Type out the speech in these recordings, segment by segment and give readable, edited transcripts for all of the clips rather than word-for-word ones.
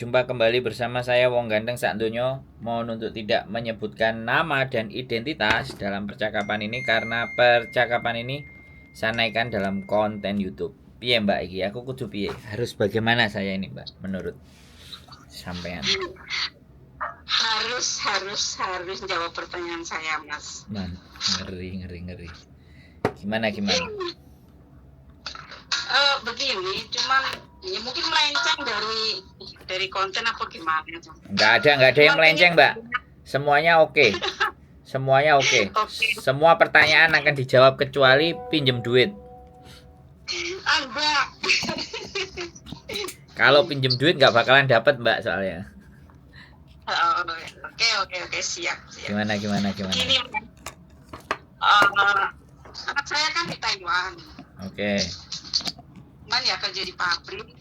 Jumpa kembali bersama saya Wong Ganteng Sakdonya. Mohon untuk tidak menyebutkan nama dan identitas dalam percakapan ini karena percakapan ini saya naikkan dalam konten YouTube. Piye Mbak iki? Aku kudu piye? Harus bagaimana saya ini, Mbak? Menurut sampean. Harus jawab pertanyaan saya, Mas. Man, ngeri. Gimana? Begini, cuman ya mungkin melenceng dari konten apa gimana tuh? Nggak ada yang melenceng, Mbak. Semuanya oke. Semuanya oke. Semua pertanyaan akan dijawab kecuali pinjem duit. Enggak. Kalau pinjem duit nggak bakalan dapat, Mbak, soalnya. Oke, siap. Gimana? Begini, anak saya kan di Taiwan. Oke. Cuman ya kerja di pabrik.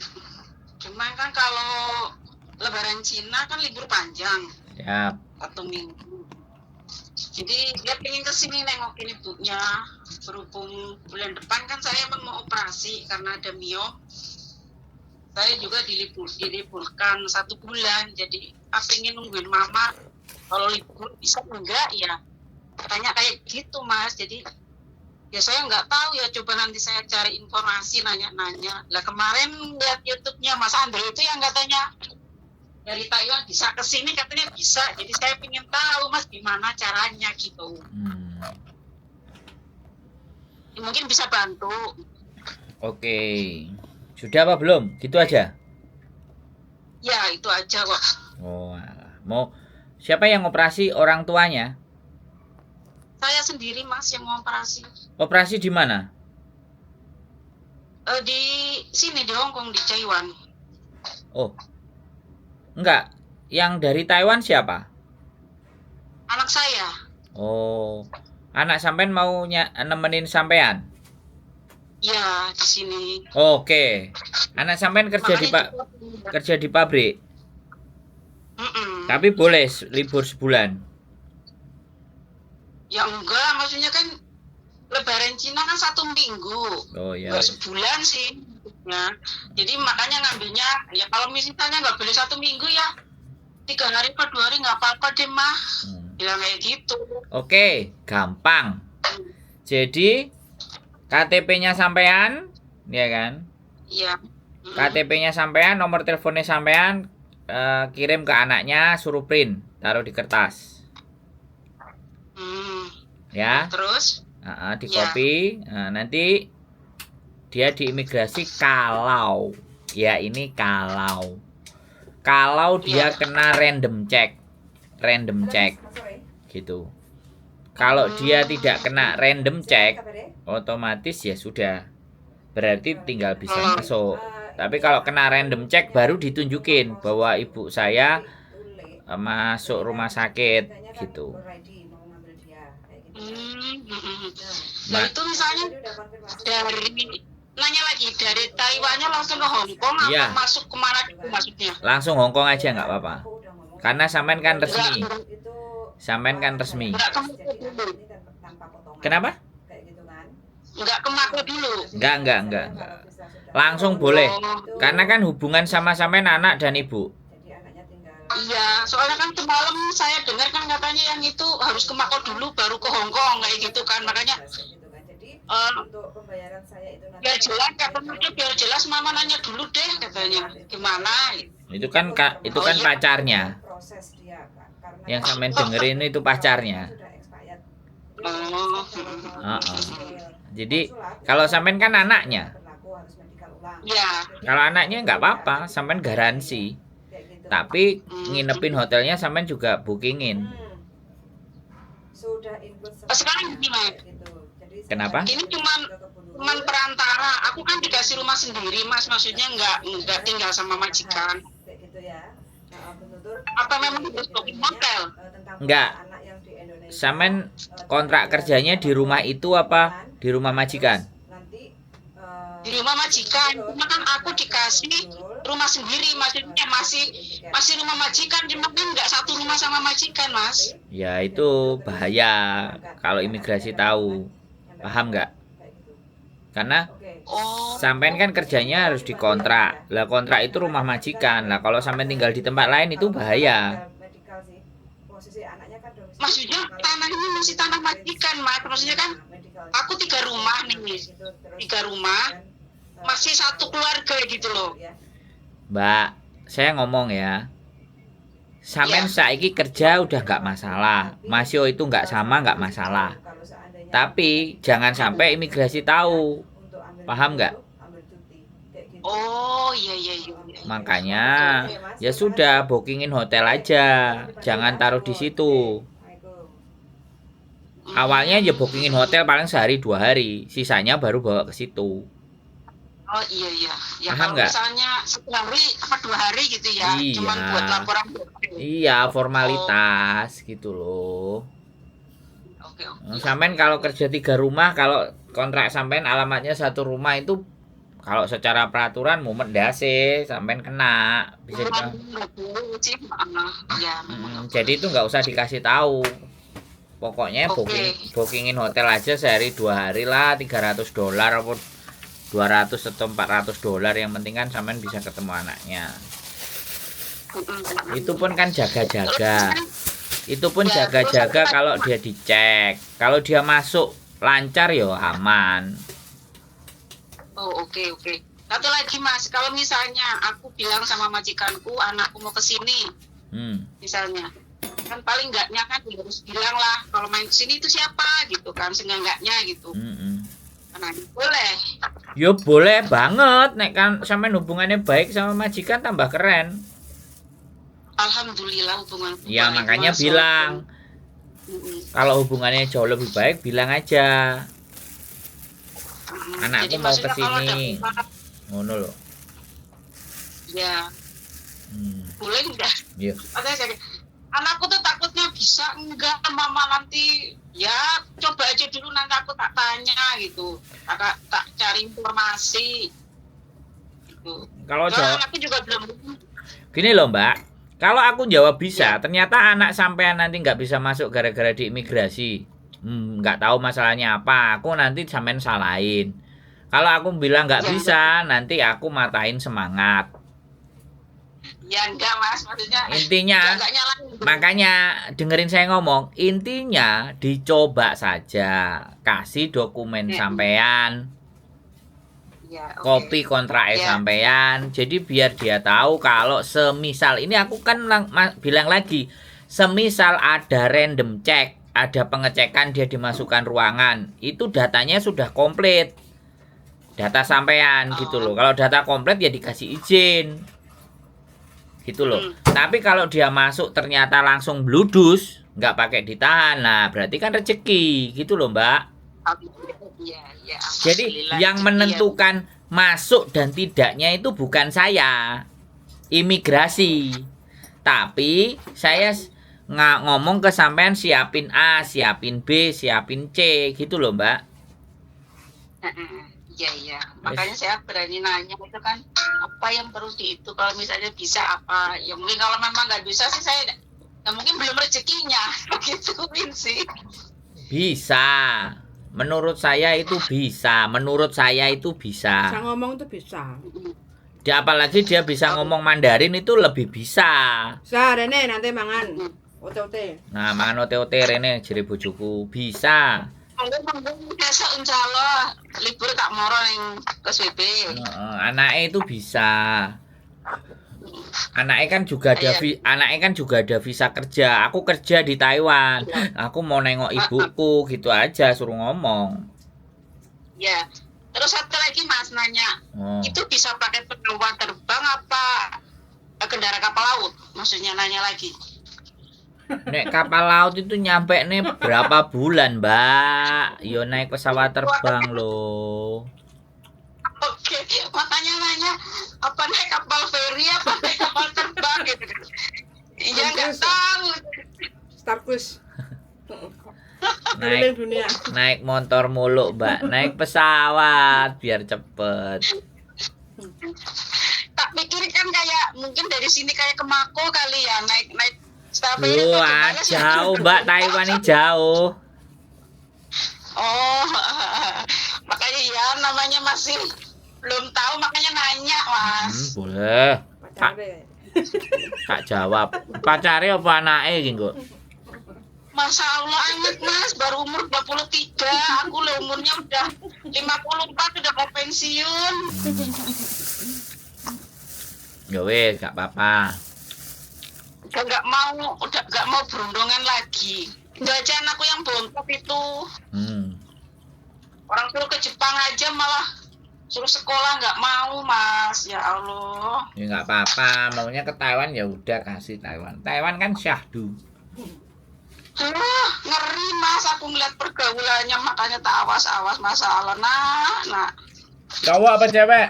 Cuman kan kalau Lebaran Cina kan libur panjang. Siap. 1 minggu. Jadi dia pengen kesini nengokin ibunya. Berhubung bulan depan kan saya mau operasi karena ada miom. Saya juga diliburkan 1 bulan. Jadi pengen nungguin mama. Kalau libur bisa enggak ya? Tanya kayak gitu, Mas. Jadi ya saya nggak tahu ya, coba nanti saya cari informasi, nanya-nanya. Lah kemarin lihat YouTube-nya Mas Andre itu yang katanya dari Taiwan bisa ke sini, katanya bisa. Jadi saya pengen tahu Mas gimana caranya gitu. Mungkin bisa bantu. Oke. Sudah apa belum? Gitu aja. Ya, itu aja kok. Oh, mau siapa yang operasi, orang tuanya? Saya sendiri Mas yang mau operasi. Operasi di mana? Di sini di Hong Kong, di Taiwan. Oh. Enggak. Yang dari Taiwan siapa? Anak saya. Oh. Anak sampean mau nemenin sampean? Ya, di sini. Oke. Anak sampean kerja di pabrik. Tapi boleh libur sebulan. Ya enggak, maksudnya kan Lebaran Cina kan 1 minggu. Oh iya. Enggak sebulan sih. Nah, jadi makanya ngambilnya ya kalau misalnya nggak boleh 1 minggu ya 3 hari atau 2 hari nggak apa-apa deh mah. Bilang kayak gitu. Oke, gampang. Jadi KTP-nya sampean, ya kan? Iya. KTP-nya sampean, nomor teleponnya sampean, kirim ke anaknya, suruh print, taruh di kertas. Ya. Terus? Di copy. Nah, nanti dia di imigrasi kalau dia kena random check gitu. Kalau dia tidak kena random check, otomatis ya sudah, berarti tinggal bisa masuk. Tapi kalau kena random check baru ditunjukin bahwa ibu saya masuk rumah sakit gitu. Nah itu misalnya dari Taiwannya langsung ke Hong Kong atau masuk kemana gitu maksudnya? Langsung Hong Kong aja nggak apa-apa. Karena sampean kan resmi. Kenapa? Enggak ke Mako dulu. Enggak. Langsung boleh. Karena kan hubungan sama sampean anak dan ibu. Iya, soalnya kan semalam saya dengar kan katanya yang itu harus ke Mako dulu baru ke Hong Kong kayak gitu kan, makanya untuk pembayaran saya itu nanti biar jelas mama nanya dulu deh katanya gimana. Itu kan pacarnya. Yang sampean dengerin itu pacarnya. Jadi kalau sampean kan anaknya. Ya. Kalau anaknya nggak apa-apa, sampean garansi. Tapi nginepin hotelnya sampean juga bookingin. Sekarang gimana? Kenapa? Ini cuman perantara. Aku kan dikasih rumah sendiri, Mas. Maksudnya nggak tinggal sama majikan. Apa memang harus booking hotel? Enggak. Sampean kontrak kerjanya di rumah itu apa di rumah majikan? Di rumah majikan. Cuma kan aku dikasih rumah sendiri, maksudnya masih rumah majikan, cuma kan nggak satu rumah sama majikan, Mas. Ya itu bahaya kalau imigrasi tahu. Paham nggak? Karena Oh. Sampean kan kerjanya harus dikontrak. Lah kontrak itu rumah majikan. Lah kalau sampean tinggal di tempat lain itu bahaya. Maksudnya tanahnya masih tanah majikan, Mas. Maksudnya kan aku 3 rumah nih, 3 rumah, masih satu keluarga gitu loh. Mbak, saya ngomong ya. Sampean saiki kerja udah nggak masalah. Masio itu nggak sama nggak masalah. Tapi jangan sampai imigrasi tahu. Paham nggak? Oh iya iya iya. Makanya ya sudah bookingin hotel aja. Jangan taruh di situ. Awalnya ya bookingin hotel paling sehari 2 hari. Sisanya baru bawa ke situ. Oh iya iya. Ya Paham kalau nggak? misalnya 1 hari apa 2 hari gitu ya. Iya. Cuman buat laporan. Iya, formalitas gitu loh. Oke oke. Sampean kalau kerja 3 rumah, kalau kontrak sampean alamatnya 1 rumah itu kalau secara peraturan mumet dase, sampean kena. Bisa jadi itu nggak usah dikasih tahu. Pokoknya bookingin hotel aja sehari 2 hari lah, $300 atau $200 atau $400, yang penting kan sampean bisa ketemu anaknya. Itu pun kan jaga-jaga. Itu pun jaga-jaga kalau dia dicek. Kalau dia masuk lancar ya aman. Oh oke oke. Satu lagi Mas, kalau misalnya aku bilang sama majikanku anakku mau ke sini, misalnya, kan paling enggaknya kan harus bilang lah kalau main ke sini itu siapa gitu kan, seenggaknya gitu. Nah, boleh. Yo boleh banget, nek kan sampean hubungannya baik sama majikan tambah keren. Alhamdulillah hubungan. Ya makanya bilang. Kalau hubungannya jauh lebih baik bilang aja. Anakku mau ke sini. Ngono loh. Ya. Boleh enggak? Iya. Anakku tuh takutnya bisa enggak mama nanti ya coba aja dulu nanti aku tak tanya gitu. Tak cari informasi. Gitu. Kalau anakku juga belum. Gini loh, Mbak. Kalau aku jawab bisa, ternyata anak sampean nanti nggak bisa masuk gara-gara di imigrasi. Nggak tahu masalahnya apa, aku nanti sampean salahin. Kalau aku bilang nggak bisa, nanti aku matain semangat. Ya enggak Mas, maksudnya intinya makanya dengerin saya ngomong, intinya dicoba saja, kasih dokumen sampean. Ya, Kopi kontraknya sampean, jadi biar dia tahu kalau semisal ini aku kan bilang lagi, semisal ada random check, ada pengecekan dia dimasukkan ruangan, itu datanya sudah komplit, data sampean gitu loh. Kalau data komplit ya dikasih izin gitu loh. Tapi kalau dia masuk ternyata langsung bludus, nggak pakai ditahan, nah berarti kan rezeki gitu loh Mbak. Ya, jadi yang menentukan masuk dan tidaknya itu bukan saya, imigrasi. Tapi saya ngomong ke sampean siapin A, siapin B, siapin C gitu loh Mbak. Iya. Makanya saya berani nanya itu kan apa yang perlu itu, kalau misalnya bisa apa. Ya mungkin kalau memang nggak bisa sih saya ya mungkin belum rezekinya gituin sih. Bisa. Menurut saya itu bisa. Bisa ngomong tuh bisa. Dia apalagi dia bisa ngomong Mandarin itu lebih bisa. Rene nanti mangan ote-ote. Nah, mangan ote-ote Rene jere bojoku. Bisa. Besok insyaallah libur tak moro ning KSWB. Anaknya itu bisa. Anaknya kan juga ada visa kerja. Aku kerja di Taiwan. Aku mau nengok ibuku gitu aja, suruh ngomong. Ya. Terus satu lagi Mas nanya, itu bisa pakai pesawat terbang apa kendaraan kapal laut? Maksudnya nanya lagi. Nek kapal laut itu nyampe nih berapa bulan, Mbak? Yo naik pesawat terbang loh. Oke, makanya nanya apa naik kapal feri apa naik kapal terbang gitu. Iya nggak tahu. Starfish. Naik motor mulu Mbak, naik pesawat biar cepet. Tak pikir kan kayak mungkin dari sini kayak ke Mako kali ya, naik Wah, jauh Mbak, Taiwan ini jauh. Oh, makanya Iya, namanya masih belum tahu makanya nanya, Mas. Boleh. Pacare. Tak jawab. Pacare apa anake iki kok? Masya Allah inget Mas, baru umur 23. Aku lah umurnya udah 54, udah mau pensiun. Ya wis, gak apa-apa. Udah nggak mau berundungan lagi. Itu aja anakku yang bontot itu. Orang suruh ke Jepang aja malah suruh sekolah nggak mau, Mas. Ya Allah. Ya nggak apa-apa, maunya ke Taiwan ya udah kasih Taiwan. Taiwan kan syahdu. Ngeri Mas, aku ngeliat pergaulannya makanya tak awas-awas masalah. Nah. Cowok apa cewek?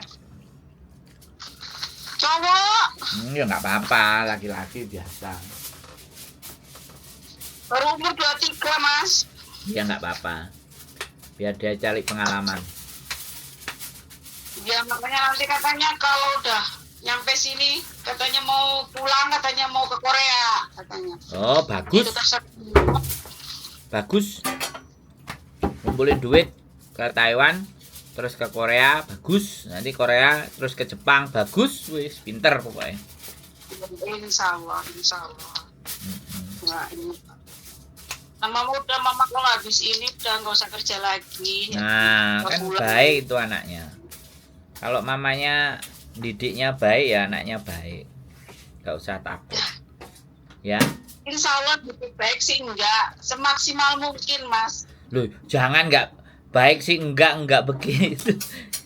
Cowok. Ya nggak apa-apa, laki-laki biasa. Baru umur 23, Mas. Ya nggak apa-apa. Biar dia cari pengalaman. Ya makanya nanti katanya kalau udah nyampe sini katanya mau pulang, katanya mau ke Korea katanya. Oh, bagus. Itu terserah. Bagus. Ngumpulin duit ke Taiwan, terus ke Korea, bagus. Nanti Korea, terus ke Jepang, bagus. Wis, pinter pokoknya. Insya Allah. Nah, ini. Mama kalau habis ini udah nggak usah kerja lagi. Nah, kan baik itu anaknya. Kalau mamanya didiknya baik ya anaknya baik. Gak usah takut. Ya. Insya Allah lebih baik sih enggak. Semaksimal mungkin, Mas. Loh, jangan nggak baik sih enggak begitu.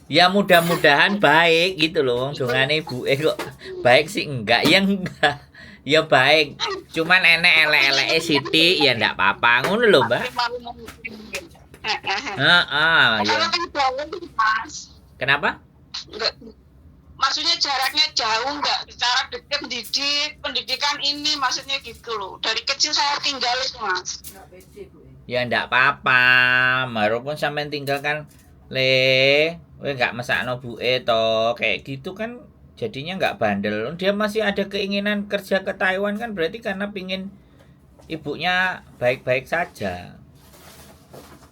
Ya mudah-mudahan baik gitu loh. Dongane ibu kok baik sih enggak ya enggak. Ya baik. Cuman enek elek-eleke Siti ya enggak apa-apa. Ngono lho, Mbak. Kalau Ya. kan jauh, Mas. Kenapa? Enggak. Maksudnya jaraknya jauh, enggak secara dekat pendidikan ini maksudnya gitu loh. Dari kecil saya tinggal itu, Mas. Ya ndak apa-apa, walaupun sampean tinggal kan we nggak mesakno buke to, kayak gitu kan jadinya nggak bandel. Dia masih ada keinginan kerja ke Taiwan kan berarti karena pingin ibunya baik-baik saja.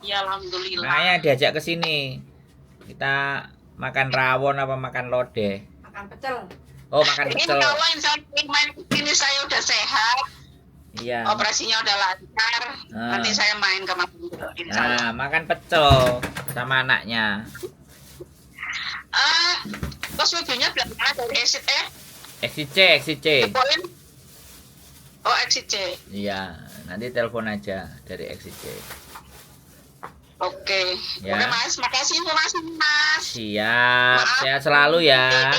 Ya alhamdulillah. Makanya diajak ke sini. Kita makan rawon apa makan lodeh? Makan pecel. Oh, makan pecel. Ini kalau insya Allah main ini saya udah sehat. Iya. Operasinya udah lancar. Nanti saya main ke Mas Indro, insya Allah. Nah, makan pecel sama anaknya. Terus videonya bilang mana dari exit XC. Poin. Oh exit C. Iya, nanti telepon aja dari XC. Oke. Ya. Oke Mas, makasih informasi Mas. Siap, Maaf. sehat selalu ya.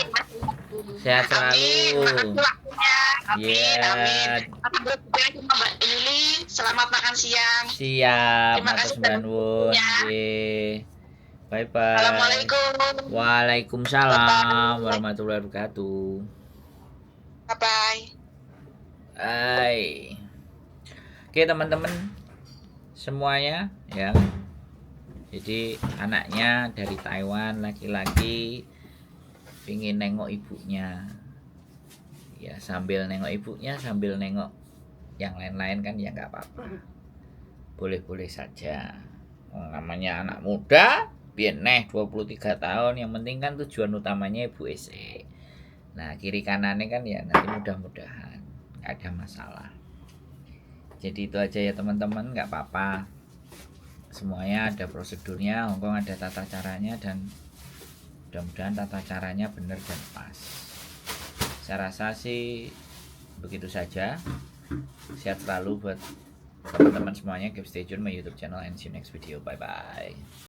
Sehat selalu. Makasih waktunya. Amin, Iya. amin. Aku berbicara sama Mbak Yuli. Selamat makan siang. Siap, Terima matur kasih nuwun. ya. Nggih. Bye bye. Assalamualaikum. Waalaikumsalam Bye-bye. warahmatullahi wabarakatuh. Bye bye. Hai. Oke teman-teman semuanya ya. Jadi anaknya dari Taiwan laki-laki pingin nengok ibunya. Ya sambil nengok ibunya sambil nengok yang lain-lain kan ya nggak apa-apa. Boleh-boleh saja. Namanya anak muda, biar 23 tahun, yang penting kan tujuan utamanya ibu ese. Nah kiri kanannya kan ya nanti mudah-mudahan nggak ada masalah. Jadi itu aja ya teman-teman, nggak apa-apa. Semuanya ada prosedurnya, Hongkong ada tata caranya dan mudah-mudahan tata caranya benar dan pas. Saya rasa sih begitu saja. Sehat selalu buat teman-teman semuanya. Keep stay tune my YouTube channel and see you next video. Bye bye.